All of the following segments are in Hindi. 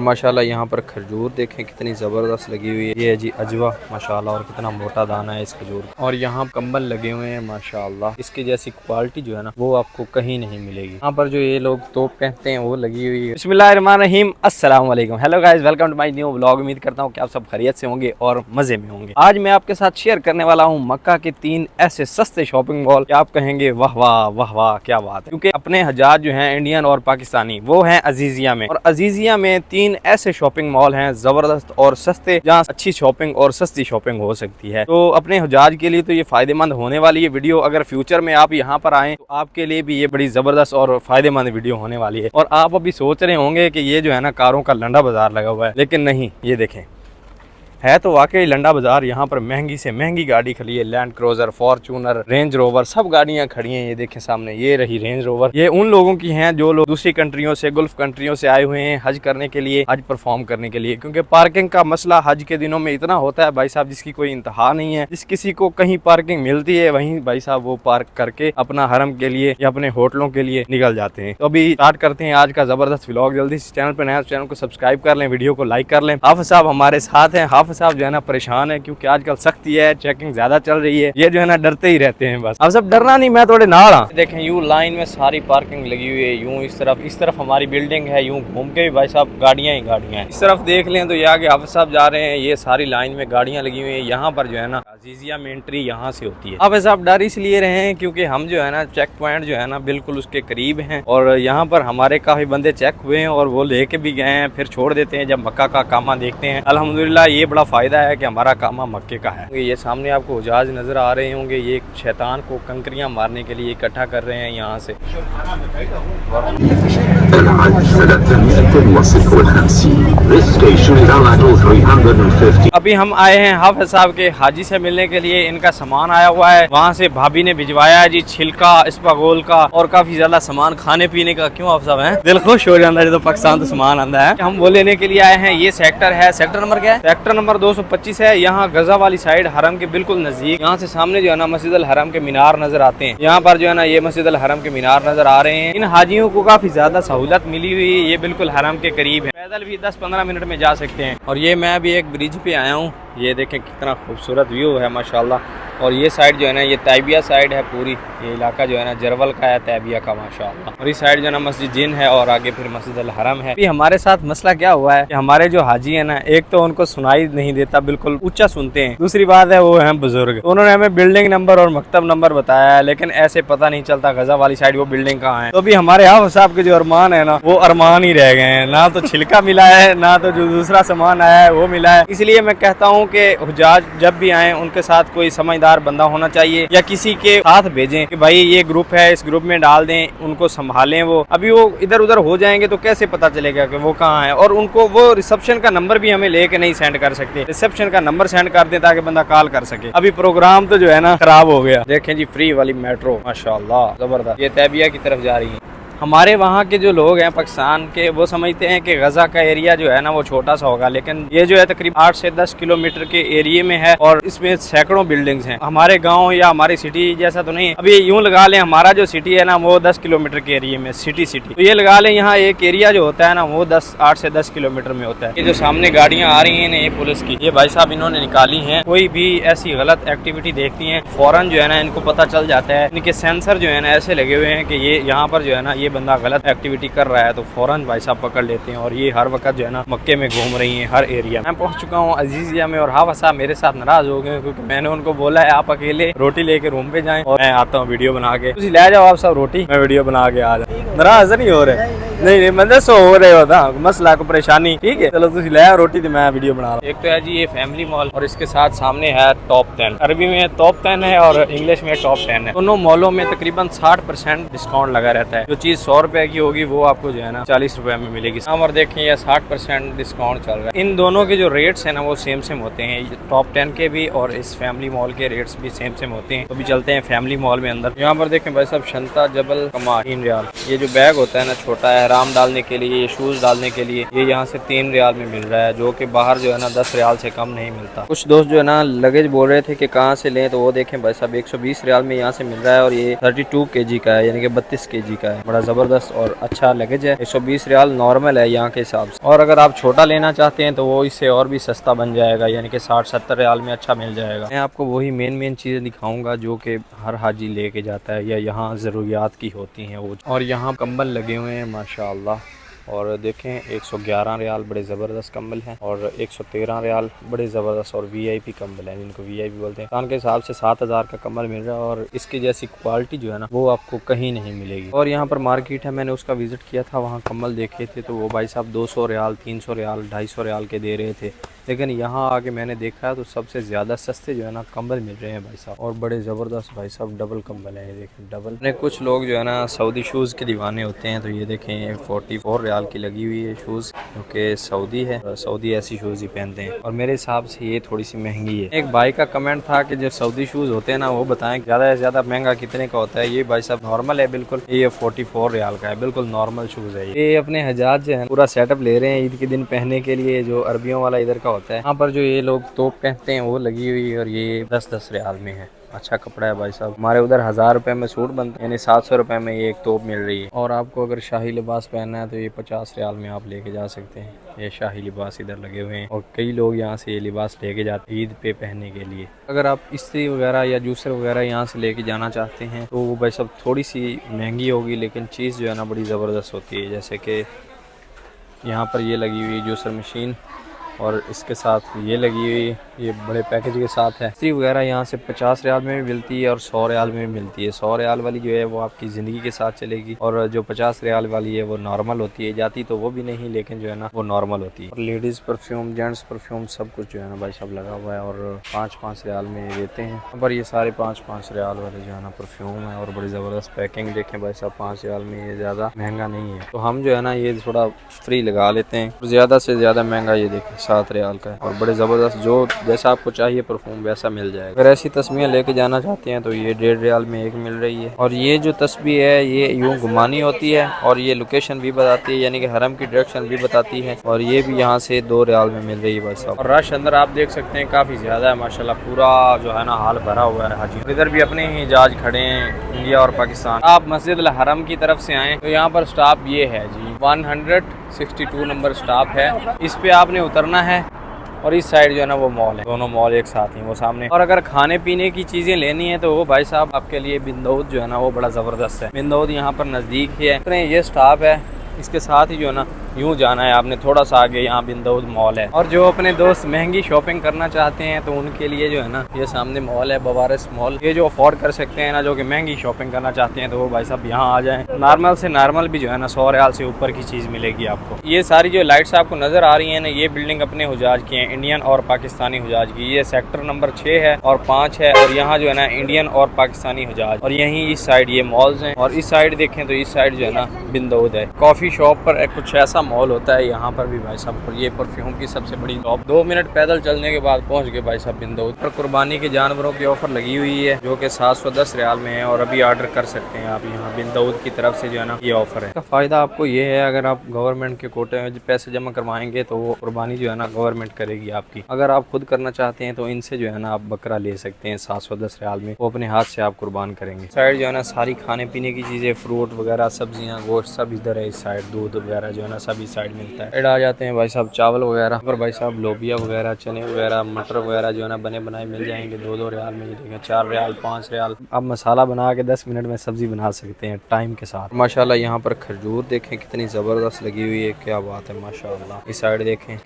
माशाल्लाह यहाँ पर खजूर देखें कितनी ज़बरदस्त लगी हुई है। ये है जी अजवा माशाल्लाह, और कितना मोटा दाना है इस खजूर का। और यहाँ कंबल लगे हुए हैं माशाल्लाह, इसकी जैसी क्वालिटी जो है ना वो आपको कहीं नहीं मिलेगी। यहाँ पर जो ये लोग तोप कहते हैं वो लगी हुई है। बिस्मिल्लाहिर्रहमानिर्रहीम, अस्सलाम वालेकुम, hello guys, welcome to my new vlog. उम्मीद करता हूँ कि आप सब खैरियत से होंगे और मजे में होंगे। आज मैं आपके साथ शेयर करने वाला हूँ मक्का के 3 ऐसे सस्ते शॉपिंग मॉल कि आप कहेंगे वाह वाह वाह वाह क्या बात है। क्योंकि अपने हजाज जो है इंडियन और पाकिस्तानी वो है अजीजिया में, और अजीजिया में 3 ऐसे शॉपिंग मॉल हैं जबरदस्त और सस्ते जहाँ अच्छी शॉपिंग और सस्ती शॉपिंग हो सकती है। तो अपने हुजाज के लिए तो ये फायदेमंद होने वाली है वीडियो। अगर फ्यूचर में आप यहाँ पर आए तो आपके लिए भी ये बड़ी जबरदस्त और फायदेमंद वीडियो होने वाली है। और आप अभी सोच रहे होंगे कि ये जो है ना कारों का लंडा बाजार लगा हुआ है, लेकिन नहीं, ये देखें है तो वाकई लंडा बाजार। यहाँ पर महंगी से महंगी गाड़ी खड़ी है, land cruiser, Fortuner, range rover, सब गाड़ियाँ खड़ी हैं। ये देखें सामने, ये रही रेंज रोवर। ये उन लोगों की हैं जो लोग दूसरी कंट्रियों से, गुल्फ कंट्रियों से आए हुए हैं हज करने के लिए, हज परफॉर्म करने के लिए। क्योंकि पार्किंग का मसला हज के दिनों में इतना होता है भाई साहब, जिसकी कोई इंतहा नहीं है। जिस किसी को कहीं पार्किंग मिलती है वहीं भाई साहब वो पार्क करके अपना हरम के लिए या अपने होटलों के लिए निकल जाते हैं। तो अभी स्टार्ट करते हैं आज का जबरदस्त व्लॉग। जल्दी से चैनल पर नया, चैनल को सब्सक्राइब कर लें, वीडियो को लाइक कर लें। हाफिज साहब हमारे साथ हैं। हाफिज साहब जो है ना परेशान है क्योंकि आजकल सख्ती है, चेकिंग ज्यादा चल रही है। ये जो है ना डरते ही रहते हैं बस। अब सब डरना नहीं, मैं थोड़े नाल हाँ। देखें यूं लाइन में सारी पार्किंग लगी हुई है, यूं इस तरफ हमारी बिल्डिंग है, यूं घूम के भी भाई साहब गाड़ियां ही गाड़ियां हैं। इस तरफ देख लें तो ये आगे हाफिज साहब जा रहे हैं, ये सारी लाइन में गाड़ियां लगी हुई है। यहाँ पर जो है ना अजीजिया में एंट्री यहाँ से होती है। हाफिज साहब डर इसलिए रहे हैं क्योंकि हम जो है ना चेक पॉइंट जो है ना बिल्कुल उसके करीब हैं, और यहाँ पर हमारे काफी बंदे चेक हुए हैं और वो लेके भी गए हैं, फिर छोड़ देते हैं जब मक्का का कामा देखते हैं। अल्हम्दुलिल्लाह ये बड़ा फायदा है कि हमारा कामा मक्के का है। ये सामने आपको हुजाज नजर आ रहे होंगे, ये शैतान को कंकरियां मारने के लिए इकट्ठा कर रहे हैं यहाँ से। अभी हम आए हैं हाफिज साहब के हाजी से मिलने के लिए। इनका सामान आया हुआ है, वहाँ से भाभी ने भिजवाया है जी, छिलका, इस्पागोल का और काफी ज्यादा सामान खाने पीने का। क्यों हाफिज साहब हैं, दिल खुश हो जाता है जब पाकिस्तान तो सामान आता है। हम वो लेने के लिए आए हैं। ये सेक्टर है, सेक्टर नंबर क्या है? सेक्टर नंबर 225 है। यहाँ गजा वाली साइड हरम के बिल्कुल नजदीक। यहाँ से सामने जो है ना मस्जिद अल हरम के मीनार नजर आते हैं। यहाँ पर जो है ना ये मस्जिद अल हरम के मीनार नजर आ रहे हैं। इन हाजियों को काफी ज्यादा सहूलत मिली हुई है, ये बिल्कुल हरम के करीब है, पैदल भी 10-15 मिनट में जा सकते हैं। और ये मैं भी एक ब्रिज पे आया हूँ, ये देखें कितना खूबसूरत व्यू है माशाल्लाह। और ये साइड जो है ना ये तैबिया साइड है पूरी, ये इलाका जो है ना जरवल का है, तैबिया का माशाल्लाह। और इस साइड जो है ना मस्जिद जिन है और आगे फिर मस्जिद अल हरम है। अभी हमारे साथ मसला क्या हुआ है कि हमारे जो हाजी है ना, एक तो उनको सुनाई नहीं देता, बिल्कुल ऊंचा सुनते हैं, दूसरी बात है वो है बुजुर्ग। तो उन्होंने हमें बिल्डिंग नंबर और मकतब नंबर बताया है, लेकिन ऐसे पता नहीं चलता गजा वाली साइड वो बिल्डिंग कहाँ है। तो अभी हमारे हाफिज साहब के जो अरमान है ना वो अरमान ही रह गए हैं, ना तो छिलका मिला है, ना तो जो दूसरा सामान आया है वो मिला है। इसलिए मैं कहता हूँ कि हुजाज जब भी आए उनके साथ कोई समझदार बंदा होना चाहिए, या किसी के साथ भेजें कि भाई ये ग्रुप है, इस ग्रुप में डाल दें, उनको संभालें। वो अभी वो इधर उधर हो जाएंगे तो कैसे पता चलेगा कि वो कहाँ है। और उनको वो रिसेप्शन का नंबर भी हमें लेके नहीं सेंड कर सकते, रिसेप्शन का नंबर सेंड कर दें ताकि बंदा कॉल कर सके। अभी प्रोग्राम तो जो है ना खराब हो गया। देखें जी फ्री वाली मेट्रो माशाल्लाह जबरदस्त, ये तैबिया की तरफ जा रही है। हमारे वहाँ के जो लोग हैं पाकिस्तान के, वो समझते हैं कि गजा का एरिया जो है ना वो छोटा सा होगा, लेकिन ये जो है तकरीबन 8 से 10 किलोमीटर के एरिया में है और इसमें सैकड़ों बिल्डिंग्स हैं। हमारे गांव या हमारी सिटी जैसा तो नहीं। अभी यूं लगा लें हमारा जो सिटी है ना वो 10 किलोमीटर के एरिया में सिटी, तो ये लगा लें यहाँ एक एरिया जो होता है ना वो 8 से 10 किलोमीटर में होता है। ये जो सामने गाड़ियाँ आ रही है ना ये पुलिस की, ये भाई साहब इन्होंने निकाली है। कोई भी ऐसी गलत एक्टिविटी देखती है फौरन जो है ना इनको पता चल जाता है। इनके सेंसर जो है ना ऐसे लगे हुए हैं कि ये यहाँ पर जो है ना ये बंदा गलत एक्टिविटी कर रहा है तो फौरन भाई साहब पकड़ लेते हैं। और ये हर वक्त जो है ना मक्के में घूम रही हैं हर एरिया में। मैं पहुंच चुका हूँ अजीजिया में और हाफिज साहब मेरे साथ नाराज हो गए क्योंकि मैंने उनको बोला है आप अकेले रोटी लेके रूम पे जाएं और मैं आता हूँ वीडियो बना के। तुम ले जाओ आप सब रोटी, मैं वीडियो बना के आ जाऊँ। नाराज नहीं हो रहे? नहीं मतलब सो हो रहे होता मसला को परेशानी, ठीक है चलो तुम ले आओ रोटी तो मैं वीडियो बना रहा हूँ। एक तो है जी ये फैमिली मॉल और इसके साथ सामने है टॉप 10, अरबी में टॉप 10 है और इंग्लिश में टॉप 10 है। दोनों मॉलों में तकरीबन 60% डिस्काउंट लगा रहता है। जो चीज 100 रुपए की होगी वो आपको जो है ना 40 रुपए में मिलेगी। यहाँ पर देखें ये 60% डिस्काउंट चल रहा है। इन दोनों के जो रेट्स है ना वो सेम होते हैं, टॉप 10 के भी और इस फैमिली मॉल के रेट्स भी सेम होते हैं। तो भी चलते हैं फैमिली मॉल में अंदर। यहाँ पर देखें भाई साहब शंता जबल कमाल 3 रियाल। ये जो बैग होता है ना छोटा है एहराम डालने के लिए, शूज़ डालने के लिए, ये यहाँ से 3 रियाल में मिल रहा है, जो कि बाहर जो है ना 10 रियाल से कम नहीं मिलता। कुछ दोस्त जो है ना लगेज बोल रहे थे कि कहाँ से लें, तो वो देखें भाई साहब 120 रियाल में यहाँ से मिल रहा है और ये 32 kg का है, यानी कि 32 kg का है। बड़ा ज़बरदस्त और अच्छा लगेज है। 120 रियाल नॉर्मल है यहाँ के हिसाब से, और अगर आप छोटा लेना चाहते हैं तो वो इससे और भी सस्ता बन जाएगा, यानी कि 60-70 रियाल में अच्छा मिल जाएगा। मैं आपको वही मेन चीज़ें दिखाऊंगा जो कि हर हाजी लेके जाता है या यहाँ ज़रूरियात की होती हैं वो। और यहाँ कंबल लगे हुए हैं माशाअल्लाह, और देखें 111 रियाल बड़े ज़बरदस्त कंबल हैं, और 113 रियाल बड़े ज़बरदस्त और वीआईपी कंबल हैं, जिनको वीआईपी बोलते हैं। के हिसाब से 7000 का कंबल मिल रहा है, और इसकी जैसी क्वालिटी जो है ना वो आपको कहीं नहीं मिलेगी। और यहाँ पर मार्केट है, मैंने उसका विज़िट किया था, वहाँ कंबल देखे थे तो वो भाई साहब 200 रियाल, 300 रियाल, 250 रियाल के दे रहे थे। लेकिन यहाँ आके मैंने देखा है तो सबसे ज़्यादा सस्ते जो है ना कंबल मिल रहे हैं भाई साहब, और बड़े ज़बरदस्त भाई साहब डबल कंबल है। ये देखें डबल। ने कुछ लोग जो है ना सऊदी शूज़ के दीवाने होते हैं, तो ये देखें 44 रियाल की लगी हुई है शूज़, क्योंकि सऊदी है, सऊदी ऐसी शूज़ ही पहनते हैं, और मेरे हिसाब से ये थोड़ी सी महंगी है। एक भाई का कमेंट था कि जो सऊदी शूज़ होते हैं ना वो बताएं ज़्यादा से ज़्यादा महंगा कितने का होता है। ये भाई साहब नॉर्मल है बिल्कुल, ये 44 रियाल का है, बिल्कुल नॉर्मल शूज़ है। ये अपने हजाज जो है पूरा सेटअप ले रहे हैं ईद के दिन पहनने के लिए, जो अरबियों वाला इधर का होता है। यहाँ पर जो ये लोग तोप कहते हैं वो लगी हुई है, और ये 10-10 रियाल में है। अच्छा कपड़ा है भाई साहब। हमारे उधर 1000 रुपये में सूट बनते हैं, यानी 700 रुपये में ये एक तोप मिल रही है। और आपको अगर शाही लिबास पहनना है तो ये 50 रियाल में आप लेके जा सकते हैं। ये शाही लिबास इधर लगे हुए हैं, और कई लोग यहाँ से ये लिबास लेके जाते हैं ईद पे पहनने के लिए। अगर आप इस्त्री वगैरह या जूसर वगैरह यहाँ से लेके जाना चाहते हैं तो वो भाई साहब थोड़ी सी महंगी होगी, लेकिन चीज़ जो है ना बड़ी ज़बरदस्त होती है। जैसे कि यहाँ पर ये लगी हुई जूसर मशीन, और इसके साथ ये लगी हुई, ये बड़े पैकेज के साथ है। इस्त्री वगैरह यहाँ से 50 रियाल में भी मिलती है और 100 रियाल में भी मिलती है। 100 रियाल वाली जो है वो आपकी ज़िंदगी के साथ चलेगी, और जो 50 रियाल वाली है वो नॉर्मल होती है, जाती तो वो भी नहीं लेकिन जो है ना वो नॉर्मल होती है। और लेडीज़ परफ्यूम, जेंट्स परफ्यूम सब कुछ जो है ना भाई साहब लगा हुआ है, और 5-5 रियाल में देते हैं। पर ये सारे 5-5 रियाल वाले जो है ना परफ्यूम है, और बड़ी ज़बरदस्त पैकिंग देखें भाई साहब, 5 रियाल में ये ज़्यादा महंगा नहीं है। तो हम जो है ना ये थोड़ा फ्री लगा लेते हैं। ज़्यादा से ज़्यादा महंगा ये देखें 7 रियाल का है, और बड़े ज़बरदस्त जो जैसा आपको चाहिए परफ्यूम वैसा मिल जाएगा। अगर ऐसी तस्वीरें लेके जाना चाहते हैं तो ये 1.5 रियाल में एक मिल रही है। और ये जो तस्वीर है ये यूँ घुमानी होती है, और ये लोकेशन भी बताती है, यानी कि हरम की डायरेक्शन भी बताती है, और ये भी यहाँ से 2 रियाल में मिल रही है बस। और रश अंदर आप देख सकते हैं काफ़ी ज़्यादा है माशाल्लाह, पूरा जो है ना हाल भरा हुआ है हाजी। इधर भी अपने ही जहाज खड़े हैं, इंडिया और पाकिस्तान। आप मस्जिद अल हरम की तरफ से आएँ तो यहाँ पर स्टॉप ये है जी, 162 नंबर स्टॉप है। इस पे आपने उतरना है, और इस साइड जो है ना वो मॉल है, दोनों मॉल एक साथ ही वो सामने। और अगर खाने पीने की चीज़ें लेनी है तो वो भाई साहब आपके लिए बिन दाऊद जो है ना वो बड़ा ज़बरदस्त है। बिन दाऊद यहाँ पर नज़दीक ही है, ये स्टॉप है, इसके साथ ही जो है ना यूँ जाना है आपने थोड़ा सा आगे, यहाँ बिन दाऊद मॉल है। और जो अपने दोस्त महंगी शॉपिंग करना चाहते हैं तो उनके लिए जो है ना ये सामने मॉल है, बवारस मॉल। ये जो अफोर्ड कर सकते हैं ना, जो कि महंगी शॉपिंग करना चाहते हैं, तो वो भाई साहब यहाँ आ जाएं। नॉर्मल से नॉर्मल भी जो है ना 100 रियाल से ऊपर की चीज़ मिलेगी आपको। ये सारी जो लाइट्स आपको नज़र आ रही है ना, ये बिल्डिंग अपने हुजाज की है, इंडियन और पाकिस्तानी हुजाज की। ये सेक्टर नंबर 6 है और 5 है, और यहाँ जो है ना इंडियन और पाकिस्तानी हुजाज। और यहीं इस साइड ये मॉल्स हैं, और इस साइड देखें तो इस साइड जो है ना बिन दाऊद है। कॉफ़ी शॉप पर कुछ ऐसा मॉल होता है यहाँ पर भी भाई साहब। और ये परफ्यूम की सबसे बड़ी शॉप, 2 मिनट पैदल चलने के बाद पहुँच गए भाई साहब बिन दाऊद पर। कुर्बानी के जानवरों की ऑफर लगी हुई है जो कि 710 रियाल में है, और अभी ऑर्डर कर सकते हैं आप यहाँ बिन दाऊद की तरफ से जो है ना ये ऑफर है। इसका फ़ायदा आपको ये है, अगर आप गवर्नमेंट के कोटे में पैसे जमा करवाएंगे तो वो कुर्बानी जो है ना गवर्नमेंट करेगी आपकी। अगर आप खुद करना चाहते हैं तो इनसे जो है ना आप बकरा ले सकते हैं 710 रियाल में, वो अपने हाथ से आप कुर्बान करेंगे। साइड जो है ना सारी खाने पीने की चीज़ें, फ्रूट वगैरह, सब्जियाँ, गोश्त सब इधर है। इस साइड दूध वगैरह जो है ना सब इस साइड मिलता है। आ जाते हैं भाई साहब चावल वगैरह पर, भाई साहब लोबिया वगैरह, चने वगैरह, मटर वगैरह जो है ना बने बनाए मिल जाएंगे 2-2 रियाल में। ये देखें 4 रियाल, 5 रियाल। आप मसाला बना के 10 मिनट में सब्जी बना सकते हैं टाइम के साथ। माशाल्लाह यहाँ पर खजूर देखें कितनी ज़बरदस्त लगी हुई है, क्या बात है माशाल्लाह। इस साइड देखें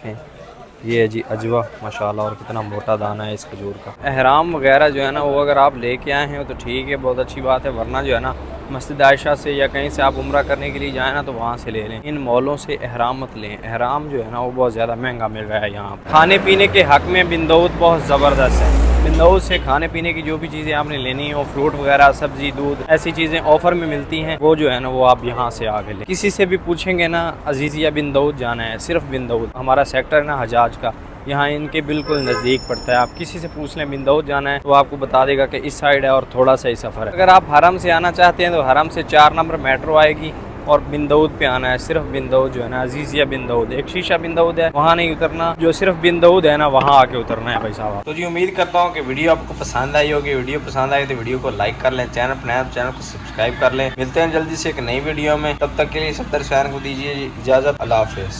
ये है जी अजवा माशाल्लाह, और कितना मोटा दाना है इस खजूर का। एहराम वगैरह जो है ना वो अगर आप लेके आए हैं तो ठीक है, बहुत अच्छी बात है, वरना जो है ना मस्जिद आयशा से या कहीं से आप उम्रा करने के लिए जाए ना तो वहाँ से ले लें। इन मॉलों से एहराम मत लें, एहराम जो है ना वो बहुत ज़्यादा महंगा मिल रहा है यहाँ। खाने पीने के हक़ में बिन दाऊद बहुत ज़बरदस्त है। बिन दाऊद से खाने पीने की जो भी चीज़ें आपने लेनी हो, फ्रूट वगैरह, सब्जी, दूध, ऐसी चीज़ें ऑफ़र में मिलती हैं, वो जो है ना वो आप यहाँ से आगे लें। किसी से भी पूछेंगे ना अजीज़िया बिन दाऊद जाना है, सिर्फ बिन दाऊद, हमारा सेक्टर है ना हजाज का, यहाँ इनके बिल्कुल नज़दीक पड़ता है। आप किसी से पूछ लें बिन दाऊद जाना है तो आपको बता देगा कि इस साइड है और थोड़ा सा ही सफ़र है। अगर आप हरम से आना चाहते हैं तो हरम से 4 नंबर मेट्रो आएगी, और बिन दाऊद पे आना है, सिर्फ बिन दाऊद जो है ना, अजीजिया बिन दाऊद, एक शीशा बिन दाऊद है, वहाँ नहीं उतरना, जो सिर्फ बिन दाऊद है ना वहाँ आके उतरना है भाई साहब। तो जी उम्मीद करता हूँ कि वीडियो आपको पसंद आई होगी। वीडियो पसंद आई तो वीडियो को लाइक कर लें, चैनल पर नया चैनल को सब्सक्राइब कर लें। मिलते हैं जल्दी से एक नई वीडियो में, तब तक के लिए सत्तर को दीजिए इजाजत। अल्लाह हाफिज़।